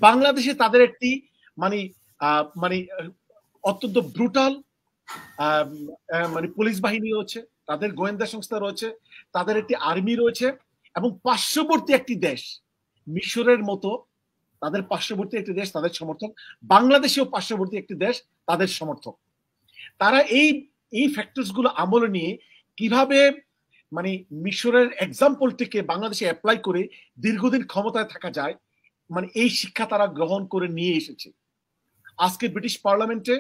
বাংলাদেশে তাদের একটি মানে মানে অত্যন্ত ব্রুটাল মানে পুলিশ বাহিনী রয়েছে, তাদের গোয়েন্দা সংস্থা রয়েছে, তাদের একটি আর্মি রয়েছে, এবং পার্শ্ববর্তী একটি দেশ মিশরের মতো তাদের পার্শ্ববর্তী একটি দেশ তাদের সমর্থক, বাংলাদেশেও পার্শ্ববর্তী একটি দেশ তাদের সমর্থক। তারা এই এই ফ্যাক্টরস গুলো আমলে নিয়ে কিভাবে মানে মিশরের এক্সাম্পলটিকে বাংলাদেশে অ্যাপ্লাই করে দীর্ঘদিন ক্ষমতায় থাকা যায়, মানে এই শিক্ষা তারা গ্রহণ করে নিয়ে এসেছে। আজকে ব্রিটিশ পার্লামেন্টে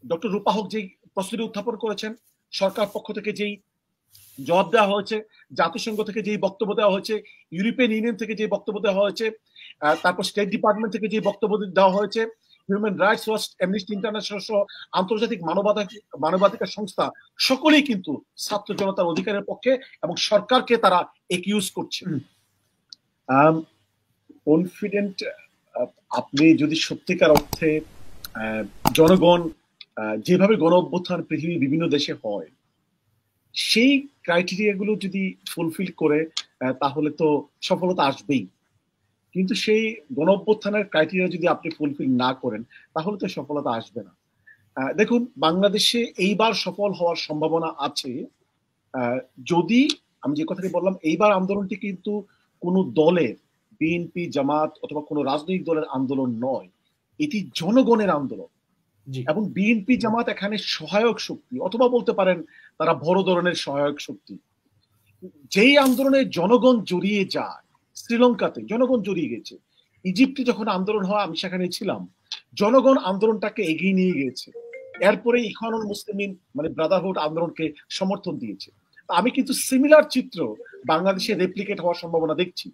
ডক্টর রূপা হক যে প্রশ্নটি উত্থাপন করেছেন, সরকার পক্ষ থেকে যেই জবাব দেওয়া হয়েছে, জাতিসংঘ থেকে যেই বক্তব্য দেওয়া হয়েছে, ইউরোপিয়ান ইউনিয়ন থেকে যে বক্তব্য দেওয়া হয়েছে, তারপর স্টেট ডিপার্টমেন্ট থেকে যে বক্তব্য দেওয়া হয়েছে, human rights watch, amnesty international সহ আন্তর্জাতিক মানবাধিকার সংস্থা সকলেই কিন্তু ছাত্র জনতার অধিকারের পক্ষে, এবং সরকারকে তারা একিউজ করছে। কনফিডেন্ট আপনি যদি সত্যিকার অর্থে জনগণ যেভাবে গণ অভ্যুত্থান পৃথিবীর বিভিন্ন দেশে হয় সেই ক্রাইটেরিয়াগুলো যদি ফুলফিল করে তাহলে তো সফলতা আসবেই, কিন্তু সেই গণ অভ্যুত্থানের ক্রাইটেরিয়া যদি আপনি ফুলফিল না করেন তাহলে তো সফলতা আসবে না। দেখুন, বাংলাদেশে এইবার সফল হওয়ার সম্ভাবনা আছে যদি, আমি যে কথাটি বললাম, এইবার আন্দোলনটি কিন্তু কোনো দলের, বিএনপি, জামাত অথবা কোনো রাজনৈতিক দলের আন্দোলন নয়, এটি জনগণের আন্দোলন। এবং বিএনপি জামাত এখানে সহায়ক শক্তি, অথবা বলতে পারেন তারা বড় ধরনের সহায়ক শক্তি। যেই আন্দোলনে জনগণ জড়িয়ে যায়, শ্রীলঙ্কাতে জনগণ জড়িয়ে গেছে, ইজিপ্টে যখন আন্দোলন হয় আমি সেখানে ছিলাম, জনগণ আন্দোলনটাকে এগিয়ে নিয়ে গেছে, এরপরে ইখওয়ানুল মুসলিমিন মানে ব্রাদারহুড আন্দোলনকে সমর্থন দিয়েছে। আমি কিন্তু সিমিলার চিত্র বাংলাদেশে রেপ্লিকেট হওয়ার সম্ভাবনা দেখছি,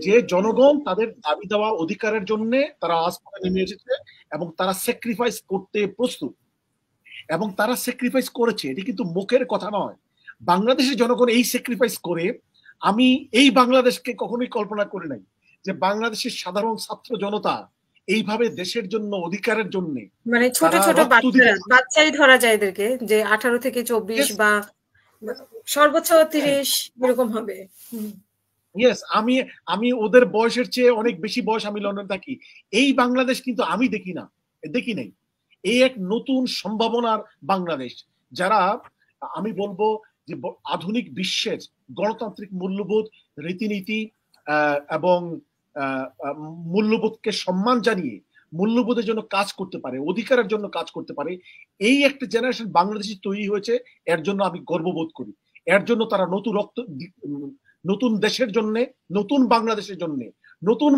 যে জনগণ তাদের দাবি দেওয়া অধিকারের জন্য তারা রাজপথে নেমে এসেছে এবং তারা স্যাক্রিফাইস করতে প্রস্তুত, এবং তারা স্যাক্রিফাইস করেছে। এটি কিন্তু মুখের কথা নয়, বাংলাদেশের জনগণ এই স্যাক্রিফাইস করে। আমি এই বাংলাদেশকে কখনোই কল্পনা করি নাই যে বাংলাদেশের সাধারণ ছাত্র জনতা এইভাবে দেশের জন্য, অধিকারের জন্য, মানে ছোট ছোট বাচ্চাই ধরা যায় এদেরকে, যে 18 থেকে 24 বা সর্বোচ্চ 30 এরকম হবে। ইয়েস, আমি ওদের বয়সের চেয়ে অনেক বেশি বয়স, আমি লন্ডন থাকি। এই বাংলাদেশ কিন্তু আমি দেখি নাই। এই এক নতুন সম্ভাবনার বাংলাদেশ, যারা আমি বলবো যে আধুনিক বিশ্বের গণতান্ত্রিক মূল্যবোধ, রীতিনীতি এবং মূল্যবোধকে সম্মান জানিয়ে মূল্যবোধের জন্য কাজ করতে পারে, অধিকারের জন্য কাজ করতে পারে, এই একটা জেনারেশন বাংলাদেশে তৈরি হয়েছে। এর জন্য আমি গর্ববোধ করি। এর জন্য তারা নতুন দেশের জন্য, নতুন বাংলাদেশের জন্য, নতুন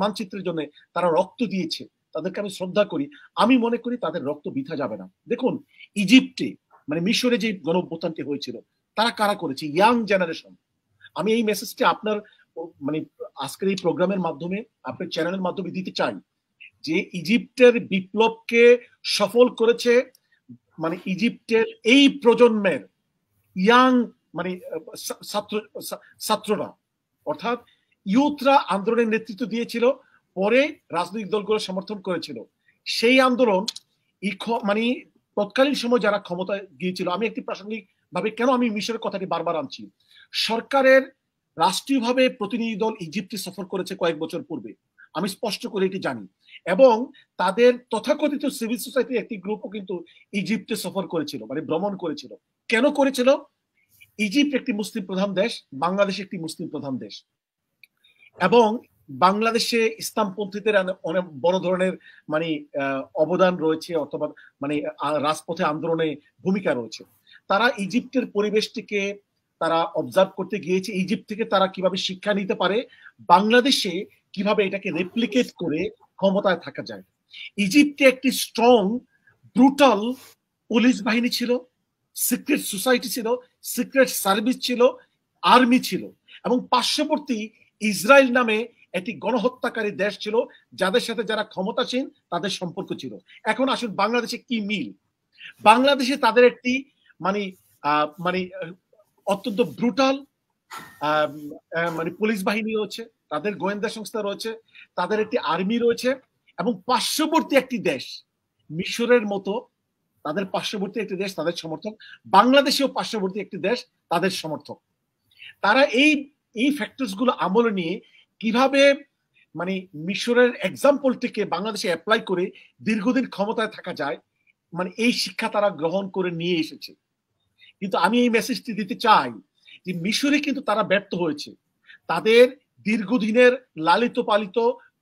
মানচিত্রের জন্য তারা রক্ত দিয়েছে। তাদেরকে আমি শ্রদ্ধা করি। আমি মনে করি তাদের রক্ত বৃথা যাবে না। দেখুন, ইজিপ্টে মানে মিশরে যে গণঅভ্যুত্থানটি হয়েছিল তারা কারা করেছে? Young generation. আমি এই মেসেজটি আপনার মানে আজকের এই প্রোগ্রামের মাধ্যমে, আপনার চ্যানেলের মাধ্যমে দিতে চাই, যে ইজিপ্টের বিপ্লবকে সফল করেছে মানে ইজিপ্টের এই প্রজন্মের ইয়াং মানে ছাত্ররা, অর্থাৎ ইউথরা আন্দোলনের নেতৃত্ব দিয়েছিল, পরে রাজনৈতিক দলগুলো সমর্থন করেছিল। সেই আন্দোলন মানে তৎকালীন সময় যারা ক্ষমতায় গিয়েছিল, আমি একটি প্রাসঙ্গিক ভাবে কেন আমি মিশরের কথাটি বারবার আনছি, সরকারের রাষ্ট্রীয়ভাবে প্রতিনিধি দল ইজিপ্টে সফর করেছে কয়েক বছর পূর্বে, আমি স্পষ্ট করে এটি জানি। এবং তাদের তথাকথিত সিভিল সোসাইটির একটি গ্রুপও কিন্তু ইজিপ্টে সফর করেছিল, মানে ভ্রমণ করেছিল। কেন করেছিল? ইজিপ্ট একটি মুসলিম প্রধান দেশ, বাংলাদেশ একটি মুসলিম প্রধান দেশ, এবং বাংলাদেশে ইসলামপন্থীদের অনেক বড় ধরনের মানে অবদান রয়েছে, অথবা মানে রাজপথে আন্দোলনে ভূমিকা রয়েছে। তারা ইজিপ্টের পরিবেশটিকে তারা অবজার্ভ করতে গিয়েছে, ইজিপ্ট থেকে তারা কিভাবে শিক্ষা নিতে পারে, বাংলাদেশে কিভাবে এটাকে রেপ্লিকেট করে ক্ষমতায় থাকা যায়। ইজিপ্টে একটি স্ট্রং ব্রুটাল পুলিশ বাহিনী ছিল, সিক্রেট সোসাইটি ছিল, সিক্রেট সার্ভিস ছিল, আর্মি ছিল, এবং পার্শ্ববর্তী ইসরায়েল নামে একটি গণহত্যাকারী দেশ ছিল, যাদের সাথে যারা ক্ষমতাসীন তাদের সম্পর্ক ছিল। এখন আসুন বাংলাদেশে কি মিল? বাংলাদেশে তাদের একটি মানে মানে অত্যন্ত ব্রুটাল মানে পুলিশ বাহিনী রয়েছে, তাদের গোয়েন্দা সংস্থা রয়েছে, তাদের একটি আর্মি রয়েছে, এবং পার্শ্ববর্তী একটি দেশ মিশরের মতো তাদের পার্শ্ববর্তী একটি দেশ তাদের সমর্থক, বাংলাদেশেও পার্শ্ববর্তী একটি দেশ তাদের সমর্থক। তারা এই ফ্যাক্টরস গুলো আমলে নিয়ে কিভাবে মানে মিশরের এক্সাম্পলটিকে বাংলাদেশে অ্যাপ্লাই করে দীর্ঘদিন ক্ষমতায় থাকা যায়, মানে এই শিক্ষা তারা গ্রহণ করে নিয়ে এসেছে। কিন্তু আমি এই মেসেজটি দিতে চাই যে মিশরে কিন্তু তারা ব্যর্থ হয়েছে। তাদের দীর্ঘদিনের লালিত পালিত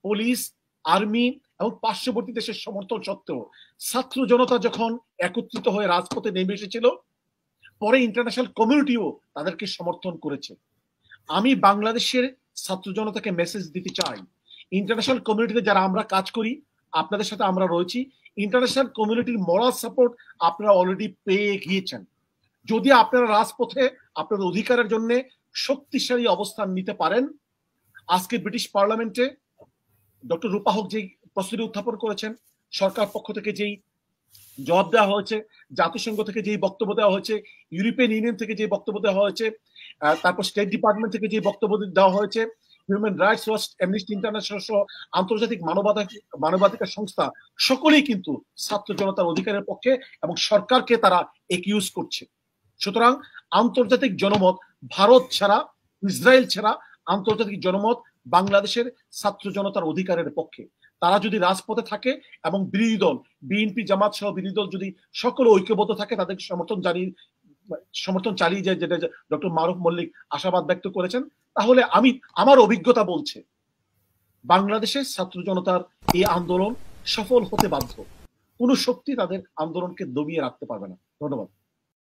পুলিশ, আর্মি এবং পার্শ্ববর্তী দেশের সমর্থন সত্ত্বেও ছাত্র জনতা যখন একত্রিত হয়ে রাজপথে নেমে এসেছিল, পরে ইন্টারন্যাশনাল কমিউনিটিও তাদেরকে সমর্থন করেছে। আমি বাংলাদেশের ছাত্র জনতাকে মেসেজ দিতে চাই, ইন্টারন্যাশনাল কমিউনিটিতে যারা আমরা কাজ করি, আপনাদের সাথে আমরা রয়েছি, ইন্টারন্যাশনাল কমিউনিটির মরাল সাপোর্ট আপনারা অলরেডি পেয়ে গিয়েছেন। যদি আপনারা রাজপথে আপনাদের অধিকারের জন্য শক্তিশালী অবস্থান নিতে পারেন, আজকে ব্রিটিশ পার্লামেন্টে ডক্টর রূপা হক যে প্রস্তুতি উত্থাপন করেছেন, সরকার পক্ষ থেকে যেই জবাব দেওয়া হয়েছে, জাতিসংঘ থেকে যেই বক্তব্য দেওয়া হয়েছে, ইউরোপিয়ান ইউনিয়ন থেকে যে বক্তব্য দেওয়া হয়েছে, তারপর স্টেট ডিপার্টমেন্ট থেকে যে বক্তব্য দেওয়া হয়েছে, human rights watch, amnesty international সহ আন্তর্জাতিক মানবাধিকার সংস্থা সকলেই কিন্তু ছাত্র জনতার অধিকারের পক্ষে এবং সরকারকে তারা একিউজ করছে। সুতরাং আন্তর্জাতিক জনমত, ভারত ছাড়া, ইসরায়েল ছাড়া আন্তর্জাতিক জনমত বাংলাদেশের ছাত্র জনতার অধিকারের পক্ষে। তারা যদি রাজপথে থাকে এবং বিরোধী দল বিএনপি, জামাত সহ বিরোধী দল যদি সকলে ঐক্যবদ্ধ থাকে, তাদেরকে সমর্থন চালিয়ে যায়, যেটা ডক্টর মারুফ মল্লিক আশাবাদ ব্যক্ত করেছেন, তাহলে আমার অভিজ্ঞতা বলছে বাংলাদেশের ছাত্র জনতার এই আন্দোলন সফল হতে বাধ্য। কোনো শক্তি তাদের আন্দোলনকে দমিয়ে রাখতে পারবে না। ধন্যবাদ।